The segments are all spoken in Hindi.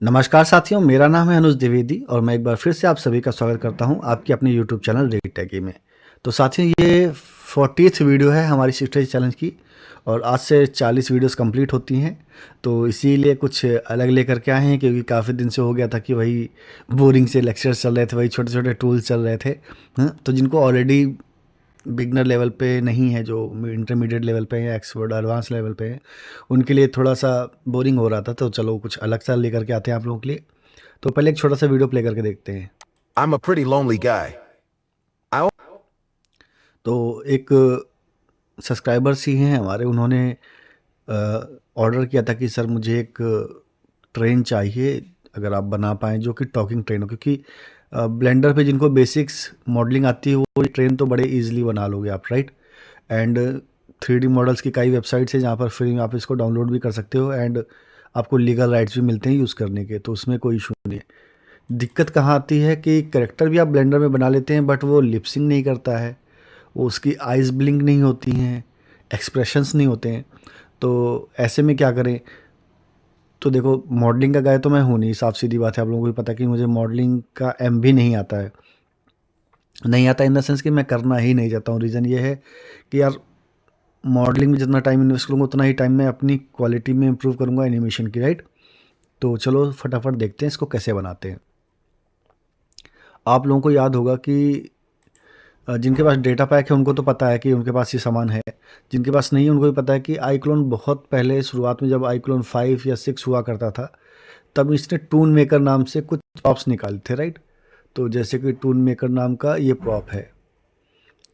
नमस्कार साथियों, मेरा नाम है अनुज द्विवेदी और मैं एक बार फिर से आप सभी का स्वागत करता हूं आपके अपने यूट्यूब चैनल रेड टैगी में। तो साथियों, ये 40th वीडियो है हमारी स्ट्रेटेजी चैलेंज की और आज से 40 वीडियोस कंप्लीट होती हैं। तो इसीलिए कुछ अलग लेकर के आए हैं, क्योंकि काफ़ी दिन से हो गया था कि वही बोरिंग से लेक्चर्स चल रहे थे, वही छोटे छोटे टूल्स चल रहे थे। तो जिनको ऑलरेडी बिगनर लेवल पे नहीं है, जो इंटरमीडिएट लेवल पे है, एक्सपर्ट एडवांस लेवल पे है, उनके लिए थोड़ा सा बोरिंग हो रहा था। तो चलो कुछ अलग सा लेकर के आते हैं आप लोगों के लिए। तो पहले एक छोटा सा वीडियो प्ले करके देखते हैं। I'm a pretty lonely guy. I तो एक सब्सक्राइबर्स ही हैं हमारे, उन्होंने ऑर्डर किया था कि सर मुझे एक ट्रेन चाहिए, अगर आप बना पाएँ जो कि टॉकिंग ट्रेन हो, क्योंकि ब्लेंडर पे जिनको बेसिक्स मॉडलिंग आती है वो ट्रेन तो बड़े इजीली बना लोगे आप, राइट। एंड 3D मॉडल्स की कई वेबसाइट्स हैं जहाँ पर फ्री में आप इसको डाउनलोड भी कर सकते हो एंड आपको लीगल राइट्स भी मिलते हैं यूज़ करने के, तो उसमें कोई इशू नहीं है। दिक्कत कहाँ आती है कि कैरेक्टर भी आप ब्लेंडर में बना लेते हैं बट वो लिपसिंग नहीं करता है, वो उसकी आइज़ ब्लिंक नहीं होती हैं, एक्सप्रेशंस नहीं होते हैं। तो ऐसे में क्या करें? तो देखो, मॉडलिंग का गाय तो मैं हूँ नहीं, साफ सीधी बात है, आप लोगों को भी पता है कि मुझे मॉडलिंग का एम भी नहीं आता है। नहीं आता इन द सेंस कि मैं करना ही नहीं चाहता हूँ। रीज़न ये है कि यार, मॉडलिंग में जितना टाइम इन्वेस्ट करूँगा उतना ही टाइम मैं अपनी क्वालिटी में इम्प्रूव करूँगा एनिमेशन की, राइट। तो चलो फटाफट देखते हैं इसको कैसे बनाते हैं। आप लोगों को याद होगा कि जिनके पास डेटा पैक है उनको तो पता है कि उनके पास ये सामान है। जिनके पास नहीं है उनको भी पता है कि iClone बहुत पहले शुरुआत में जब iClone 5 या 6 हुआ करता था, तब इसने टून मेकर नाम से कुछ प्रॉप्स निकाले थे, राइट। तो जैसे कि टून मेकर नाम का ये प्रॉप है,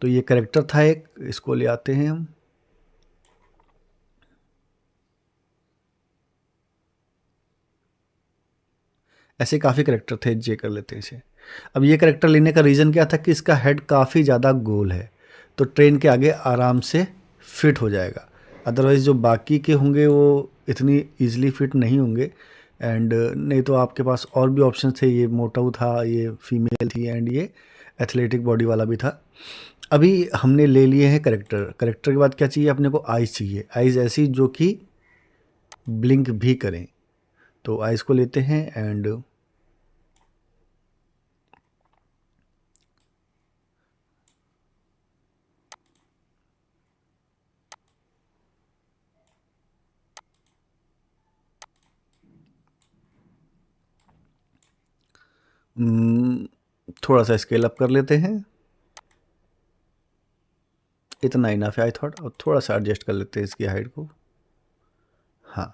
तो ये कैरेक्टर था एक, इसको ले आते हैं हम। ऐसे काफ़ी कैरेक्टर थे, जे कर लेते हैं इसे। अब ये कैरेक्टर लेने का रीज़न क्या था कि इसका हेड काफ़ी ज़्यादा गोल है, तो ट्रेन के आगे आराम से फिट हो जाएगा। अदरवाइज़ जो बाकी के होंगे वो इतनी ईजिली फिट नहीं होंगे। एंड नहीं तो आपके पास और भी ऑप्शन थे, ये मोटू था, ये फीमेल थी एंड ये एथलेटिक बॉडी वाला भी था। अभी हमने ले लिए हैं करेक्टर। करेक्टर के बाद क्या चाहिए अपने को? आइज़ चाहिए। आइज़ ऐसी जो कि ब्लिंक भी करें। तो आइज़ को लेते हैं एंड थोड़ा सा स्केल अप कर लेते हैं। इतना इनफ है आई थॉट। और थोड़ा सा एडजस्ट कर लेते हैं इसकी हाइट को। हाँ,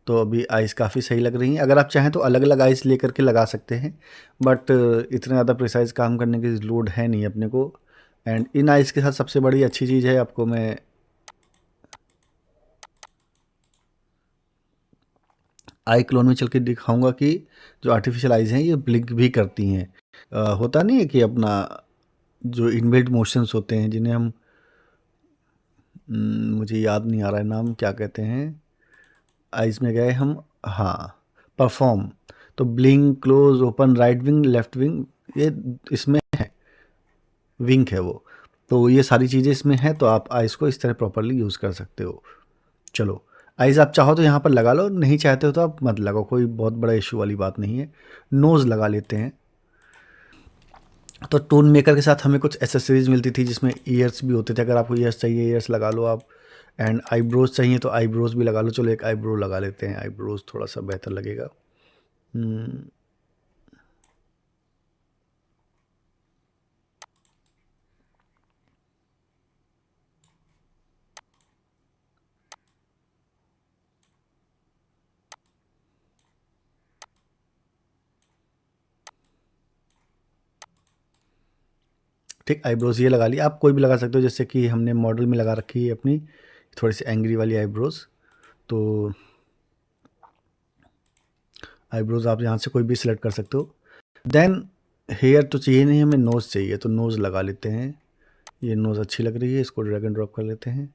तो अभी आइस काफ़ी सही लग रही हैं। अगर आप चाहें तो अलग अलग आइस लेकर के लगा सकते हैं, बट इतना ज़्यादा प्रिसाइज काम करने की लोड है नहीं अपने को। एंड इन आइस के साथ सबसे बड़ी अच्छी चीज़ है, आपको मैं आई क्लोन में चल के दिखाऊंगा कि जो आर्टिफिशियल आइज़ हैं ये ब्लिंक भी करती हैं। होता नहीं है कि अपना जो इनबिल्ट मोशंस होते हैं जिन्हें हम मुझे याद नहीं आ रहा है नाम, क्या कहते हैं, आइज़ में गए हम। हाँ, परफॉर्म। तो blink, close, open, right wing, left wing, ये इसमें है, विंक है वो। तो ये सारी चीज़ें इसमें हैं, तो आप आइज़ को इस तरह प्रॉपरली यूज़ कर सकते हो। चलो, आइज़ आप चाहो तो यहाँ पर लगा लो, नहीं चाहते हो तो आप मत लगाओ, कोई बहुत बड़ा इशू वाली बात नहीं है। नोज़ लगा लेते हैं। तो टोन मेकर के साथ हमें कुछ एसेसरीज मिलती थी जिसमें ईयर्स भी होते थे। अगर आपको ईयर्स चाहिए, ईयर्स लगा लो आप। एंड आईब्रोज चाहिए तो आईब्रोज भी लगा लो। चलो एक आईब्रो लगा लेते हैं, आईब्रोज थोड़ा सा बेहतर लगेगा। ठीक, आईब्रोज ये लगा ली। आप कोई भी लगा सकते हो, जैसे कि हमने मॉडल में लगा रखी है अपनी थोड़ी सी एंग्री वाली आईब्रोज। तो आईब्रोज आप यहाँ से कोई भी सिलेक्ट कर सकते हो। देन हेयर तो चाहिए नहीं, हमें नोज़ चाहिए, तो नोज़ लगा लेते हैं। ये नोज़ अच्छी लग रही है, इसको ड्रैग एंड ड्रॉप कर लेते हैं।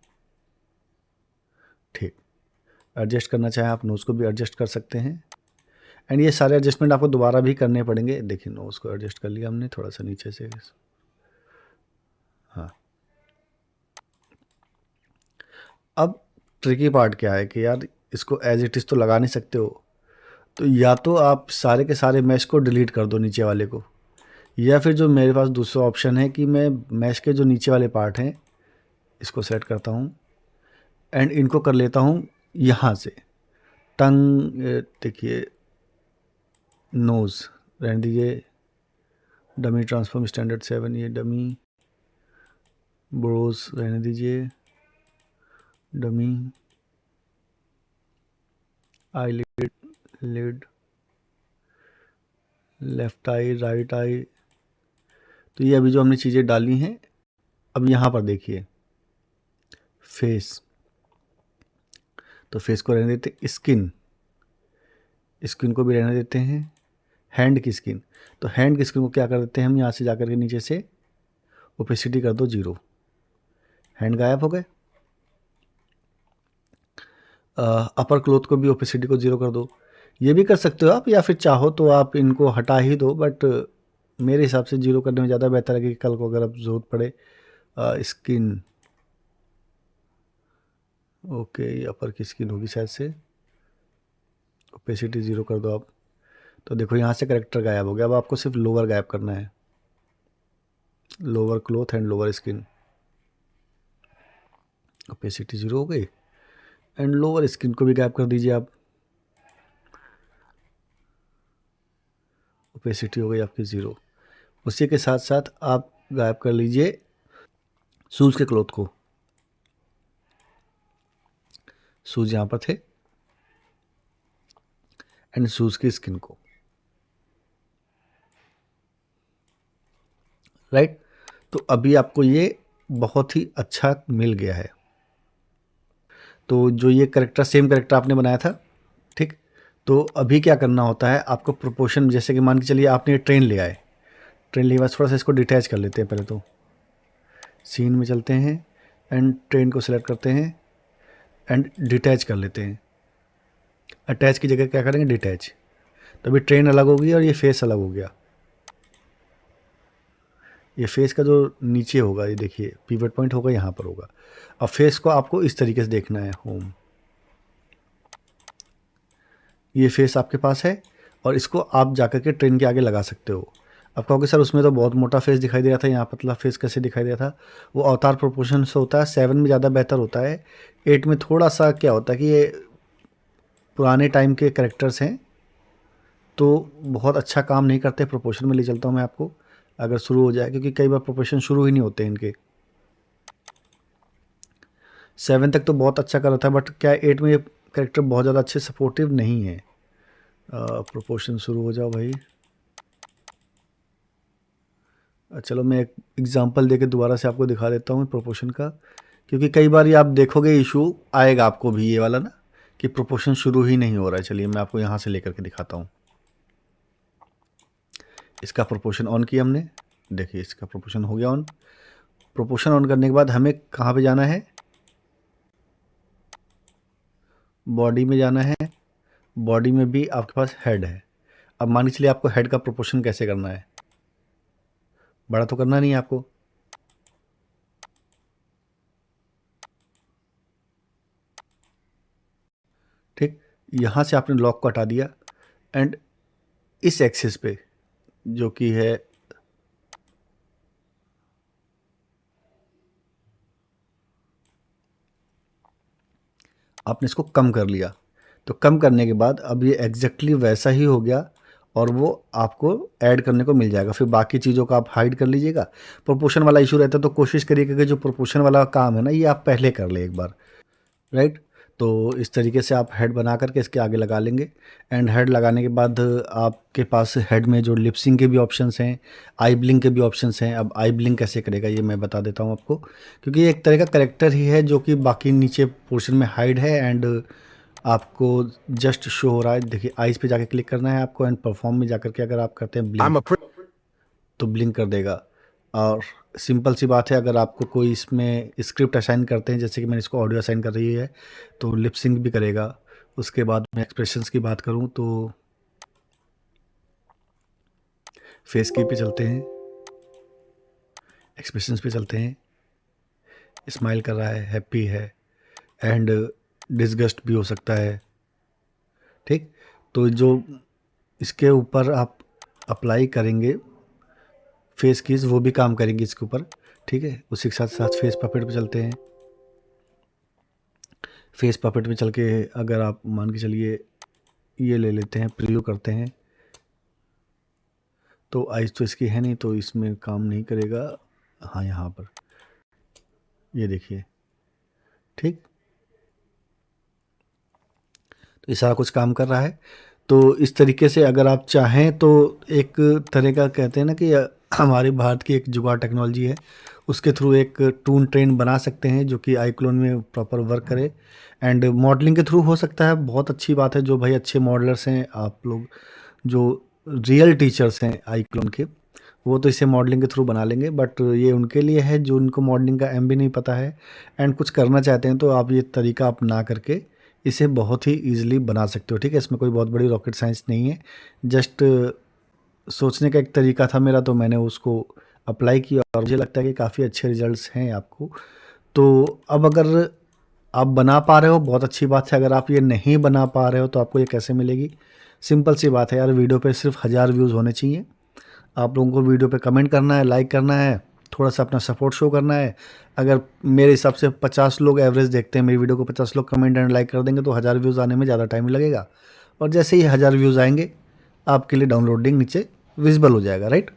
ठीक, एडजस्ट करना चाहें आप नोज़ को भी एडजस्ट कर सकते हैं। एंड ये सारे एडजस्टमेंट आपको दोबारा भी करने पड़ेंगे। देखिए, नोज़ को एडजस्ट कर लिया हमने थोड़ा सा नीचे से। हाँ, अब ट्रिकी पार्ट क्या है कि यार इसको एज इट इज़ तो लगा नहीं सकते हो। तो या तो आप सारे के सारे मैश को डिलीट कर दो नीचे वाले को, या फिर जो मेरे पास दूसरा ऑप्शन है कि मैं मैश के जो नीचे वाले पार्ट हैं इसको सेलेक्ट करता हूँ एंड इनको कर लेता हूँ यहाँ से टंग, देखिए नोज़ रहने दीजिए, डमी ट्रांसफॉर्म स्टैंडर्ड 7, ये डमी ब्रोज रहने दीजिए, dummy eyelid, left eye, right eye. तो ये अभी जो हमने चीज़ें डाली हैं, अब यहाँ पर देखिए फेस, तो फेस को रहने देते, स्किन को भी रहने देते हैं, हैंड की स्किन, तो हैंड की स्किन को क्या कर देते हैं हम, यहाँ से जाकर के नीचे से ओपेसिटी कर दो 0, हैंड गायब हो गए। अपर क्लोथ को भी ओपेसिटी को 0 कर दो, ये भी कर सकते हो आप, या फिर चाहो तो आप इनको हटा ही दो, बट मेरे हिसाब से 0 करने में ज़्यादा बेहतर है कि कल को अगर अब ज़रूरत पड़े। स्किन, ओके, अपर की स्किन होगी शायद से, ओपेसिटी 0 कर दो आप। तो देखो यहाँ से करेक्टर गायब हो गया, अब आपको सिर्फ लोअर गायब करना है, lower cloth and lower skin, opacity 0 हो गई एंड लोअर स्किन को भी गायब कर दीजिए आप, ओपेसिटी हो गई आपकी 0। उसी के साथ साथ आप गायब कर लीजिए शूज़ के क्लोथ को, शूज़ यहाँ पर थे, एंड शूज़ की स्किन को, राइट। तो अभी आपको ये बहुत ही अच्छा मिल गया है। तो जो ये करेक्टर, सेम करेक्टर आपने बनाया था, ठीक। तो अभी क्या करना होता है आपको, प्रोपोर्शन, जैसे कि मान के चलिए आपने ट्रेन ले आए, ट्रेन ले बाद थोड़ा सा इसको डिटैच कर लेते हैं पहले, तो सीन में चलते हैं एंड ट्रेन को सिलेक्ट करते हैं एंड डिटैच कर लेते हैं, अटैच की जगह क्या करेंगे डिटैच, तभी ट्रेन अलग होगी और ये फेस अलग हो गया। ये फेस का जो नीचे होगा, ये देखिए पिवट पॉइंट होगा यहाँ पर होगा। अब फेस को आपको इस तरीके से देखना है, होम, ये फेस आपके पास है और इसको आप जाकर के ट्रेन के आगे लगा सकते हो। अब कहोगे सर उसमें तो बहुत मोटा फेस दिखाई दे रहा था, यहाँ पतला फेस कैसे दिखाई दे रहा था, वो अवतार प्रोपोर्शन से होता है, 7 में ज़्यादा बेहतर होता है, 8 में थोड़ा सा क्या होता है कि ये पुराने टाइम के कैरेक्टर्स हैं तो बहुत अच्छा काम नहीं करते। प्रोपोर्शन में ले चलता हूँ मैं आपको, अगर शुरू हो जाए, क्योंकि कई बार प्रोपोर्शन शुरू ही नहीं होते इनके। 7 तक तो बहुत अच्छा कर रहा था, बट क्या 8 में ये कैरेक्टर बहुत ज़्यादा अच्छे सपोर्टिव नहीं है। प्रोपोर्शन शुरू हो जाओ भाई। चलो मैं एक एग्जांपल देके दोबारा से आपको दिखा देता हूँ प्रोपोर्शन का, क्योंकि कई बार ये आप देखोगे इशू आएगा आपको भी ये वाला ना, कि प्रोपोर्शन शुरू ही नहीं हो रहा है। चलिए मैं आपको यहाँ से लेकर के दिखाता हूँ। इसका प्रोपोर्शन ऑन किया हमने, देखिए इसका प्रोपोर्शन हो गया ऑन। प्रोपोर्शन ऑन करने के बाद हमें कहाँ पे जाना है, बॉडी में जाना है। बॉडी में भी आपके पास हेड है। अब मान के चलिए आपको हेड का प्रोपोर्शन कैसे करना है, बड़ा तो करना नहीं है आपको, ठीक। यहाँ से आपने लॉक को हटा दिया एंड इस एक्सिस पे जो कि है आपने इसको कम कर लिया। तो कम करने के बाद अब ये एग्जैक्टली वैसा ही हो गया और वो आपको ऐड करने को मिल जाएगा। फिर बाकी चीज़ों का आप हाइड कर लीजिएगा। प्रोपोर्शन वाला इशू रहता है तो कोशिश करिएगा कि जो प्रोपोर्शन वाला काम है ना ये आप पहले कर ले एक बार, राइट। तो इस तरीके से आप हेड बना करके इसके आगे लगा लेंगे एंड हेड लगाने के बाद आपके पास हेड में जो लिपसिंग के भी ऑप्शंस हैं, आई ब्लिंक के भी ऑप्शंस हैं। अब आई ब्लिंक कैसे करेगा ये मैं बता देता हूँ आपको, क्योंकि ये एक तरह का करेक्टर ही है जो कि बाकी नीचे पोर्शन में हाइड है एंड आपको जस्ट शो हो रहा है। देखिए आइज़ पे जाके क्लिक करना है आपको एंड परफॉर्म में जाकर के अगर आप करते हैं I'm ब्लिंक a pretty तो ब्लिंक कर देगा। और सिंपल सी बात है, अगर आपको कोई इसमें स्क्रिप्ट असाइन करते हैं, जैसे कि मैंने इसको ऑडियो असाइन कर रही है तो लिप सिंक भी करेगा। उसके बाद मैं एक्सप्रेशंस की बात करूं तो फेस की पे चलते हैं, एक्सप्रेशंस पे चलते हैं, स्माइल कर रहा है, हैप्पी है एंड डिसगस्ट भी हो सकता है, ठीक। तो जो इसके ऊपर आप अप्लाई करेंगे फेस कीज, वो भी काम करेंगी इसके ऊपर, ठीक है। उसी के साथ साथ फेस पपेट पे चलते हैं। फेस पपेट पे चल के अगर आप मान के चलिए ये ले लेते हैं, प्रीव्यू करते हैं, तो आइज़ तो इसकी है नहीं, तो इसमें काम नहीं करेगा। हाँ, यहाँ पर ये देखिए, ठीक। तो ये सारा कुछ काम कर रहा है। तो इस तरीके से अगर आप चाहें तो एक तरह का कहते हैं ना कि हमारे भारत की एक जुगाड़ टेक्नोलॉजी है, उसके थ्रू एक टून ट्रेन बना सकते हैं जो कि iClone में प्रॉपर वर्क करे। एंड मॉडलिंग के थ्रू हो सकता है, बहुत अच्छी बात है। जो भाई अच्छे मॉडलर्स हैं, आप लोग जो रियल टीचर्स हैं iClone के, वो तो इसे मॉडलिंग के थ्रू बना लेंगे, बट ये उनके लिए है जो उनको मॉडलिंग का एम भी नहीं पता है एंड कुछ करना चाहते हैं। तो आप ये तरीका अपना करके इसे बहुत ही ईजिली बना सकते हो, ठीक है। इसमें कोई बहुत बड़ी रॉकेट साइंस नहीं है, जस्ट सोचने का एक तरीका था मेरा, तो मैंने उसको अप्लाई किया और मुझे लगता है कि काफ़ी अच्छे रिजल्ट्स हैं आपको। तो अब अगर आप बना पा रहे हो, बहुत अच्छी बात है। अगर आप ये नहीं बना पा रहे हो तो आपको ये कैसे मिलेगी? सिंपल सी बात है यार, वीडियो पे सिर्फ 1000 व्यूज़ होने चाहिए। आप लोगों को वीडियो पे कमेंट करना है, लाइक करना है, थोड़ा सा अपना सपोर्ट शो करना है। अगर मेरे हिसाब से 50 लोग एवरेज देखते हैं मेरी वीडियो को, 50 लोग कमेंट एंड लाइक कर देंगे, तो 1000 व्यूज़ आने में ज़्यादा टाइम लगेगा। और जैसे ही 1000 व्यूज़ आएंगे, आपके लिए डाउनलोडिंग नीचे विजिबल हो जाएगा, राइट।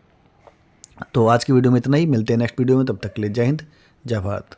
तो आज की वीडियो में इतना ही, मिलते हैं नेक्स्ट वीडियो में, तब तक के लिए जय हिंद, जय भारत।